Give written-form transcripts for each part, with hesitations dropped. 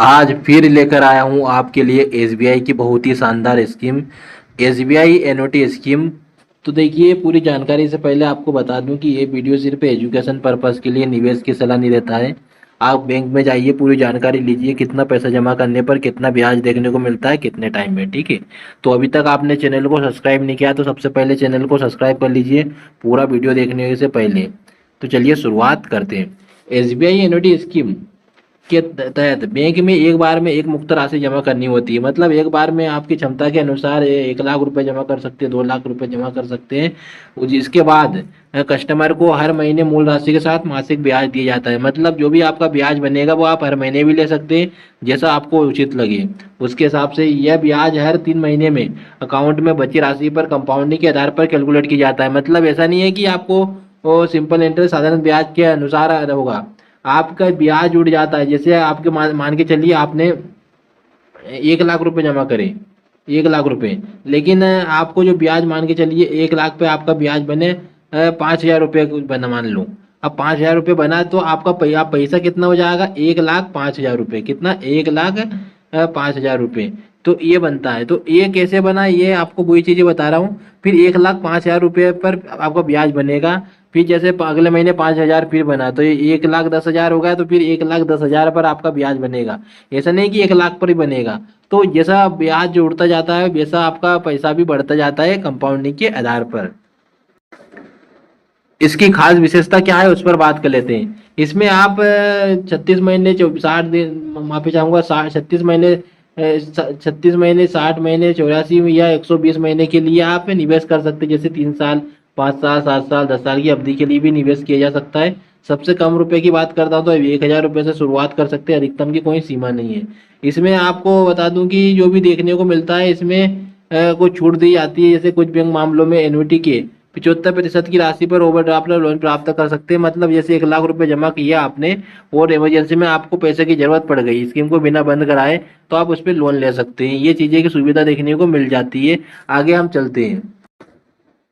आज फिर लेकर आया हूँ आपके लिए एसबीआई की बहुत ही शानदार स्कीम, एसबीआई एनओटी स्कीम। तो देखिए, पूरी जानकारी से पहले आपको बता दूं कि ये वीडियो सिर्फ एजुकेशन पर्पस के लिए, निवेश की सलाह नहीं देता है। आप बैंक में जाइए, पूरी जानकारी लीजिए, कितना पैसा जमा करने पर कितना ब्याज देखने को मिलता है, कितने टाइम में। ठीक है, तो अभी तक आपने चैनल को सब्सक्राइब नहीं किया तो सबसे पहले चैनल को सब्सक्राइब कर लीजिए पूरा वीडियो देखने से पहले। तो चलिए शुरुआत करते हैं। एसबीआई एनओटी स्कीम के तहत बैंक में एक बार में एक मुक्त राशि जमा करनी होती है। मतलब एक बार में आपकी क्षमता के अनुसार 1 लाख रुपए जमा कर सकते हैं, 2 लाख रुपए जमा कर सकते हैं। जिसके बाद कस्टमर को हर महीने मूल राशि के साथ मासिक ब्याज दिया जाता है। मतलब जो भी आपका ब्याज बनेगा वो आप हर महीने भी ले सकते हैं, जैसा आपको उचित लगे उसके हिसाब से। यह ब्याज हर 3 महीने में अकाउंट में बची राशि पर कंपाउंडिंग के आधार पर कैलकुलेट किया जाता है। मतलब ऐसा नहीं है कि आपको वो सिंपल इंटरेस्ट साधारण ब्याज के अनुसार होगा, आपका ब्याज उड़ जाता है। जैसे आपके मान के चलिए आपने 1 लाख रुपए जमा करे, 1 लाख रुपए, लेकिन आपको जो ब्याज मान के चलिए 1 लाख पे आपका ब्याज बने 5,000 रुपये बना मान लो। अब 5,000 रुपये बना तो आपका पैसा कितना हो जाएगा, 1,05,000 रुपये। कितना, 1,05,000 रुपये। तो ये बनता है। तो ये कैसे बना, ये आपको वही चीज़ें बता रहा हूँ। फिर 1,05,000 रुपये पर आपका ब्याज बनेगा। फिर जैसे अगले महीने 5,000 फिर बना तो ये 1,10,000 हो गया। तो फिर 1,10,000 पर आपका ब्याज बनेगा। ऐसा नहीं कि 1 लाख पर ही बनेगा। तो जैसा ब्याज जुड़ता जाता है वैसा आपका पैसा भी बढ़ता जाता है कंपाउंडिंग के आधार पर। इसकी खास विशेषता क्या है उस पर बात कर लेते हैं। इसमें आप 36 महीने 60 दिन, माफी चाहूंगा, 36 महीने, 36 महीने, 60 महीने, 84 या 120 महीने के लिए आप निवेश कर सकते हैं। जैसे 3 साल, 5 साल, 7 साल, 10 साल की अवधि के लिए भी निवेश किया जा सकता है। सबसे कम रुपए की बात करता हूँ तो 1,000 रुपये से शुरुआत कर सकते हैं, अधिकतम की कोई सीमा नहीं है। इसमें आपको बता दूं कि जो भी देखने को मिलता है इसमें कुछ छूट दी जाती है। जैसे कुछ बैंक मामलों में एन्युटी के 75% की राशि पर ओवरड्राफ्ट लोन प्राप्त कर सकते हैं। मतलब जैसे 1 लाख रुपए जमा किया आपने और इमरजेंसी में आपको पैसे की जरूरत पड़ गई, स्कीम को बिना बंद कराए, तो आप उस पर लोन ले सकते हैं। ये चीजें की सुविधा देखने को मिल जाती है। आगे हम चलते हैं।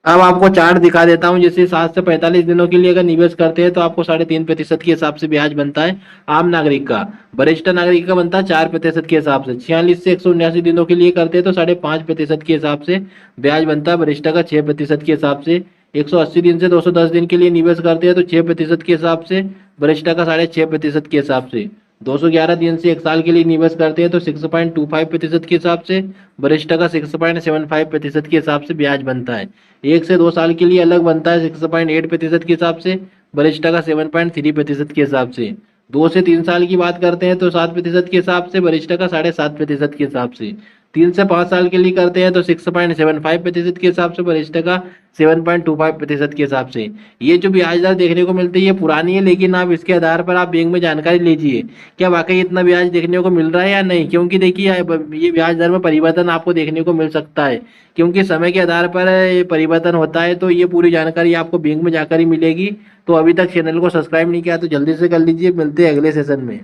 अब आपको चार्ट दिखा देता हूँ। जैसे 7 से 45 दिनों के लिए अगर निवेश करते हैं तो आपको 3.5% के हिसाब से ब्याज बनता है आम नागरिक का। वरिष्ठ नागरिक का बनता है 4% के हिसाब से। 46 से 179 दिनों के लिए करते हैं तो 5.5% के हिसाब से ब्याज बनता है। वरिष्ठ का 6% के हिसाब से। 180 दिन से 210 दिन के लिए निवेश करते हैं तो 6% के हिसाब से। वरिष्ठ का 6.5% के हिसाब से। 211 दिन से 1 साल के लिए निवेश करते हैं तो 6.25% के हिसाब से। वरिष्ठ का 6.75% के हिसाब से ब्याज बनता है। 1 से 2 साल के लिए अलग बनता है 6.8% के हिसाब से। वरिष्ठ का 7.3% के हिसाब से। 2 से 3 साल की बात करते हैं तो 7% के हिसाब से। वरिष्ठ का 7.5% के हिसाब से। 3 से 5 साल के लिए करते हैं तो 6.75% के हिसाब से। वरिष्ठ का 7.25% के हिसाब से। ये जो ब्याज दर देखने को मिलती है ये पुरानी है, लेकिन आप इसके आधार पर आप बैंक में जानकारी लीजिए क्या वाकई इतना ब्याज देखने को मिल रहा है या नहीं। क्योंकि देखिए ये ब्याज दर में परिवर्तन आपको देखने को मिल सकता है, क्योंकि समय के आधार पर ये परिवर्तन होता है। तो ये पूरी जानकारी आपको बैंक में जाकर ही मिलेगी। तो अभी तक चैनल को सब्सक्राइब नहीं किया तो जल्दी से कर लीजिए। मिलते हैं अगले सेशन में।